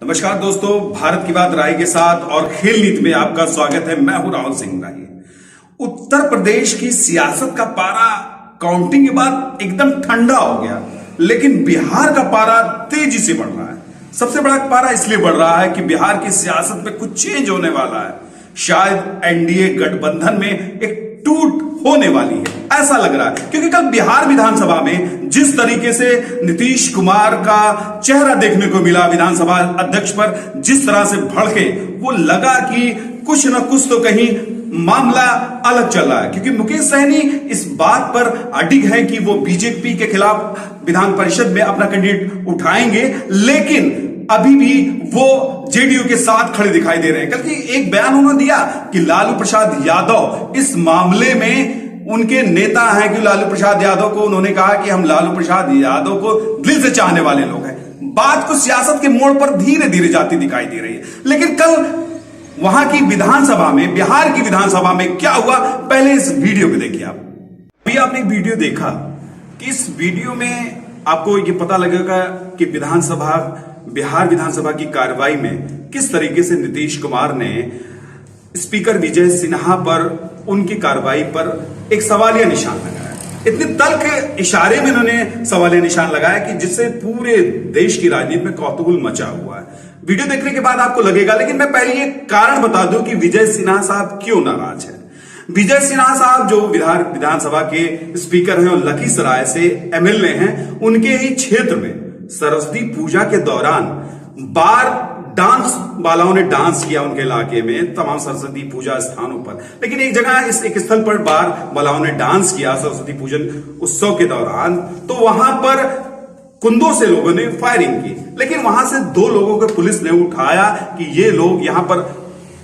नमस्कार दोस्तों, भारत की बात राय के साथ और खेल नीति में आपका स्वागत है। मैं हूं राहुल सिंह राय। उत्तर प्रदेश की सियासत का पारा काउंटिंग के बाद एकदम ठंडा हो गया, लेकिन बिहार का पारा तेजी से बढ़ रहा है। सबसे बड़ा पारा इसलिए बढ़ रहा है कि बिहार की सियासत में कुछ चेंज होने वाला है। शायद एनडीए गठबंधन में एक टूट होने वाली है, ऐसा लग रहा है। क्योंकि कल बिहार विधानसभा में जिस तरीके से नीतीश कुमार का चेहरा देखने को मिला, विधानसभा अध्यक्ष पर जिस तरह से भड़के, वो लगा कि कुछ न कुछ तो कहीं मामला अलग चल रहा है। क्योंकि मुकेश सहनी इस बात पर अडिग है कि वो बीजेपी के खिलाफ विधान परिषद में अपना कैंडिडेट उठाएंगे, लेकिन अभी भी वो जेडीयू के साथ खड़े दिखाई दे रहे हैं। कल की एक बयान उन्होंने दिया कि लालू प्रसाद यादव इस मामले में उनके नेता हैं, कि लालू प्रसाद यादव को उन्होंने कहा कि हम लालू प्रसाद यादव को दिल से चाहने वाले लोग हैं। बात को सियासत के मोड़ पर धीरे धीरे जाती दिखाई दे रही है। लेकिन कल वहां की विधानसभा में, बिहार की विधानसभा में क्या हुआ, पहले इस वीडियो को देखिए आप। अभी आपने एक वीडियो देखा कि इस वीडियो में आपको ये पता लगेगा कि बिहार विधानसभा की कार्रवाई में किस तरीके से नीतीश कुमार ने स्पीकर विजय सिन्हा पर, उनकी कार्रवाई पर एक सवालिया निशान लगाया। इतने तल्ख इशारे में उन्होंने सवालिया निशान लगाया कि जिससे पूरे देश की राजनीति में कौतूहल मचा हुआ है। वीडियो देखने के बाद आपको लगेगा, लेकिन मैं पहले ये कारण बता दूं कि विजय सिन्हा साहब क्यों नाराज है। विजय सिन्हा साहब जो विधानसभा के स्पीकर हैं और लखीसराय से एमएलए हैं, उनके ही क्षेत्र में सरस्वती पूजा के दौरान बार डांस वालों ने डांस किया उनके इलाके में, तमाम सरस्वती पूजा स्थानों पर। लेकिन एक जगह एक स्थल पर बार वालों ने डांस किया सरस्वती पूजन उत्सव के दौरान, तो वहां पर कुंदों से लोगों ने फायरिंग की। लेकिन वहां से 2 लोगों को पुलिस ने उठाया कि ये लोग यहां पर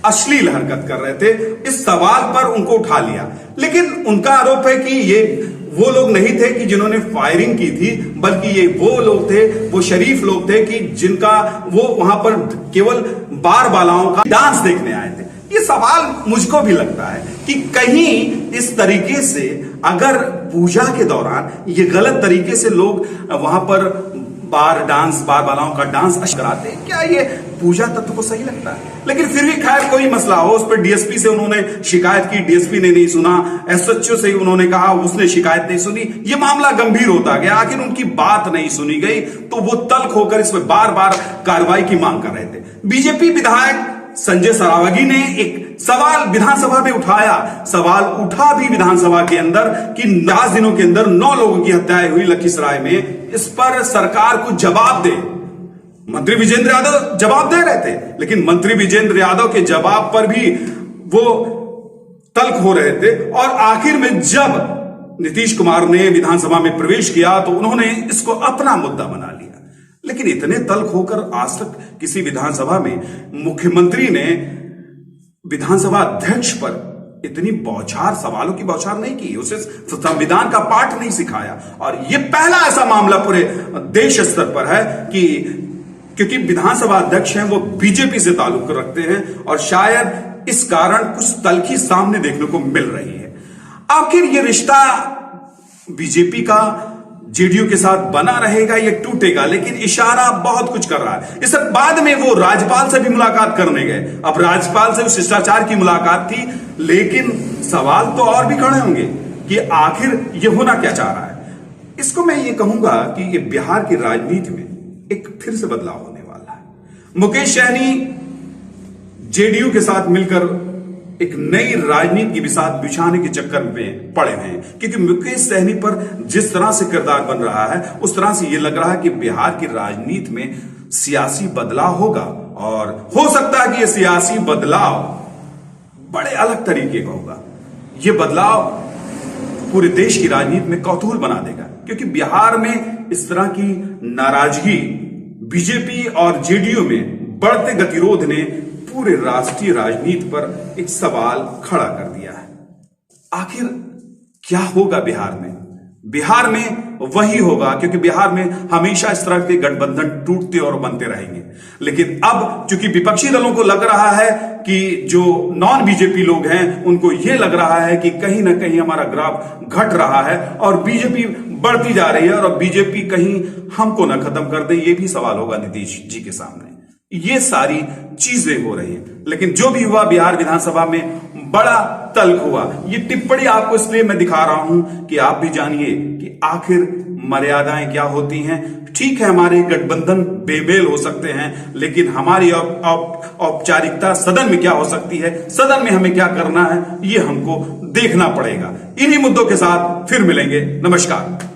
अश्लील हरकत कर रहे थे। इस सवाल पर उनको उठा लिया, लेकिन उनका आरोप है कि ये वो लोग नहीं थे कि जिन्होंने फायरिंग की थी, बल्कि ये वो लोग थे, वो शरीफ लोग थे कि जिनका वो वहां पर केवल बार बालाओं का डांस देखने आए थे। ये सवाल मुझको भी लगता है कि कहीं इस तरीके से अगर पूजा के दौरान ये गलत तरीके से लोग वहां पर बार बालाओं का डांस कराते, क्या ये पूजा तत्व को सही लगता है? लेकिन फिर भी खैर कोई मसला हो, उस पर डीएसपी से उन्होंने शिकायत की, डीएसपी ने नहीं सुना। एसएचओ से उन्होंने कहा, उसने शिकायत नहीं सुनी। ये मामला गंभीर होता गया, आखिर उनकी बात नहीं सुनी गई, तो वो तल्ख होकर इसमें बार बार कार्रवाई की मांग कर रहे थे। बीजेपी विधायक संजय सरावगी ने एक सवाल विधानसभा में उठाया। सवाल उठा भी विधानसभा के अंदर कि 10 दिनों के अंदर 9 लोगों की हत्याएं हुई लखीसराय में, इस पर सरकार को जवाब दे। मंत्री विजेंद्र यादव जवाब दे रहे थे, लेकिन मंत्री विजेंद्र यादव के जवाब पर भी वो तल्ख हो रहे थे। और आखिर में जब नीतीश कुमार ने विधानसभा में प्रवेश किया तो उन्होंने इसको अपना मुद्दा बना लिया। लेकिन इतने तल्ख होकर आज तक किसी विधानसभा में मुख्यमंत्री ने विधानसभा अध्यक्ष पर इतनी सवालों की बौछार नहीं की, उसे संविधान का पाठ नहीं सिखाया। और यह पहला ऐसा मामला पूरे देश स्तर पर है कि क्योंकि विधानसभा अध्यक्ष हैं वो बीजेपी से ताल्लुक रखते हैं, और शायद इस कारण कुछ तल्खी सामने देखने को मिल रही है। आखिर ये रिश्ता बीजेपी का जेडीयू के साथ बना रहेगा, ये टूटेगा? लेकिन इशारा बहुत कुछ कर रहा है। इससे बाद में वो राज्यपाल से भी मुलाकात करने गए। अब राज्यपाल से शिष्टाचार की मुलाकात थी, लेकिन सवाल तो और भी खड़े होंगे कि आखिर ये होना क्या चाह रहा है। इसको मैं ये कहूंगा कि ये बिहार की राजनीति में एक फिर से बदलाव होने वाला है। मुकेश सहनी जेडीयू के साथ मिलकर एक नई राजनीति की बिसात बिछाने के चक्कर में पड़े हैं, क्योंकि मुकेश सहनी पर जिस तरह से किरदार बन रहा है, उस तरह से यह लग रहा है कि बिहार की राजनीति में सियासी बदलाव होगा। और हो सकता है कि यह सियासी बदलाव बड़े अलग तरीके का होगा। यह बदलाव पूरे देश की राजनीति में कौतूहल बना देगा, क्योंकि बिहार में इस तरह की नाराजगी बीजेपी और जेडीयू में बढ़ते गतिरोध ने पूरे राष्ट्रीय राजनीति पर एक सवाल खड़ा कर दिया है। आखिर क्या होगा बिहार में? बिहार में वही होगा, क्योंकि बिहार में हमेशा इस तरह के गठबंधन टूटते और बनते रहेंगे। लेकिन अब चूंकि विपक्षी दलों को लग रहा है कि जो नॉन बीजेपी लोग हैं, उनको यह लग रहा है कि कहीं ना कहीं हमारा ग्राफ घट रहा है और बीजेपी बढ़ती जा रही है, और बीजेपी कहीं हमको ना खत्म कर दे, ये भी सवाल होगा नीतीश जी के सामने। ये सारी चीजें हो रही हैं। लेकिन जो भी हुआ, बिहार विधानसभा में बड़ा तल्ख हुआ। ये टिप्पणी आपको इसलिए मैं दिखा रहा हूं कि आप भी जानिए कि आखिर मर्यादाएं क्या होती हैं। ठीक है, हमारे गठबंधन बेमेल हो सकते हैं, लेकिन हमारी औपचारिकता सदन में क्या हो सकती है, सदन में हमें क्या करना है, ये हमको देखना पड़ेगा। इन्हीं मुद्दों के साथ फिर मिलेंगे। नमस्कार।